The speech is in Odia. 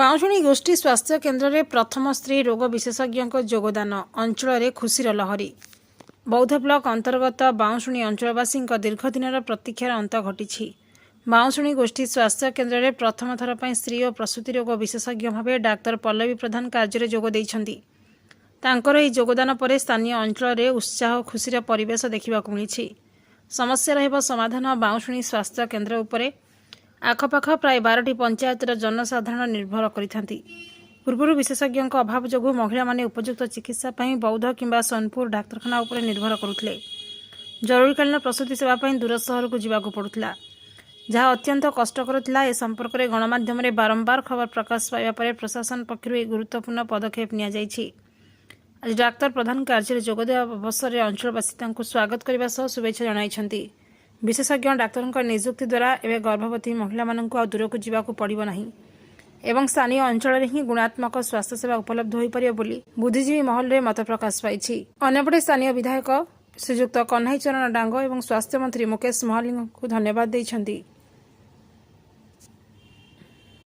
ବାଉଁଶୁଣୀ ଗୋଷ୍ଠୀ ସ୍ୱାସ୍ଥ୍ୟ କେନ୍ଦ୍ରରେ ପ୍ରଥମ ସ୍ତ୍ରୀ ରୋଗ ବିଶେଷଜ୍ଞଙ୍କ ଯୋଗଦାନ, ଅଞ୍ଚଳରେ ଖୁସିର ଲହରୀ। ବୌଦ୍ଧ ବ୍ଲକ ଅନ୍ତର୍ଗତ ବାଉଁଶୁଣୀ ଅଞ୍ଚଳବାସୀଙ୍କ ଦୀର୍ଘଦିନର ପ୍ରତୀକ୍ଷାର ଅନ୍ତ ଘଟିଛି। ବାଉଁଶୁଣୀ ଗୋଷ୍ଠୀ ସ୍ୱାସ୍ଥ୍ୟ କେନ୍ଦ୍ରରେ ପ୍ରଥମ ଥର ପାଇଁ ସ୍ତ୍ରୀ ଓ ପ୍ରସୂତି ରୋଗ ବିଶେଷଜ୍ଞ ଭାବେ ଡାକ୍ତର ପଲ୍ଲବୀ ପ୍ରଧାନ କାର୍ଯ୍ୟରେ ଯୋଗ ଦେଇଛନ୍ତି। ତାଙ୍କର ଏହି ଯୋଗଦାନ ପରେ ସ୍ଥାନୀୟ ଅଞ୍ଚଳରେ ଉତ୍ସାହ ଓ ଖୁସିର ପରିବେଶ ଦେଖିବାକୁ ମିଳିଛି। ସମସ୍ୟାର ହେବ ସମାଧାନ ବାଉଁଶୁଣୀ ସ୍ୱାସ୍ଥ୍ୟ କେନ୍ଦ୍ର ଉପରେ ଆଖପାଖ ପ୍ରାୟ 12ଟି ପଞ୍ଚାୟତର ଜନସାଧାରଣ ନିର୍ଭର କରିଥାନ୍ତି। ପୂର୍ବରୁ ବିଶେଷଜ୍ଞଙ୍କ ଅଭାବ ଯୋଗୁଁ ମହିଳାମାନେ ଉପଯୁକ୍ତ ଚିକିତ୍ସା ପାଇଁ ବୌଦ୍ଧ କିମ୍ବା ସୋନପୁର ଡାକ୍ତରଖାନା ଉପରେ ନିର୍ଭର କରୁଥିଲେ। ଜରୁରୀକାଳୀନ ପ୍ରସୂତି ସେବା ପାଇଁ ଦୂର ସହରକୁ ଯିବାକୁ ପଡ଼ୁଥିଲା, ଯାହା ଅତ୍ୟନ୍ତ କଷ୍ଟକର ଥିଲା। ଏ ସମ୍ପର୍କରେ ଗଣମାଧ୍ୟମରେ ବାରମ୍ବାର ଖବର ପ୍ରକାଶ ପାଇବା ପରେ ପ୍ରଶାସନ ପକ୍ଷରୁ ଏହି ଗୁରୁତ୍ୱପୂର୍ଣ୍ଣ ପଦକ୍ଷେପ ନିଆଯାଇଛି। ଆଜି ଡାକ୍ତର ପ୍ରଧାନ କାର୍ଯ୍ୟରେ ଯୋଗଦେବା ଅବସରରେ ଅଞ୍ଚଳବାସୀ ତାଙ୍କୁ ସ୍ୱାଗତ କରିବା ସହ ଶୁଭେଚ୍ଛା ଜଣାଇଛନ୍ତି। ବିଶେଷଜ୍ଞ ଡାକ୍ତରଙ୍କ ନିଯୁକ୍ତି ଦ୍ୱାରା ଏବେ ଗର୍ଭବତୀ ମହିଳାମାନଙ୍କୁ ଆଉ ଦୂରକୁ ଯିବାକୁ ପଡ଼ିବ ନାହିଁ ଏବଂ ସ୍ଥାନୀୟ ଅଞ୍ଚଳରେ ହିଁ ଗୁଣାତ୍ମକ ସ୍ୱାସ୍ଥ୍ୟସେବା ଉପଲବ୍ଧ ହୋଇପାରିବ ବୋଲି ବୁଦ୍ଧିଜୀବୀ ମହଲରେ ମତ ପ୍ରକାଶ ପାଇଛି। ଅନ୍ୟପଟେ ସ୍ଥାନୀୟ ବିଧାୟକ ଶ୍ରୀଯୁକ୍ତ କହ୍ନାଇ ଚରଣ ଡାଙ୍ଗ ଏବଂ ସ୍ୱାସ୍ଥ୍ୟମନ୍ତ୍ରୀ ମୁକେଶ ମହାଲିକଙ୍କୁ ଧନ୍ୟବାଦ ଦେଇଛନ୍ତି।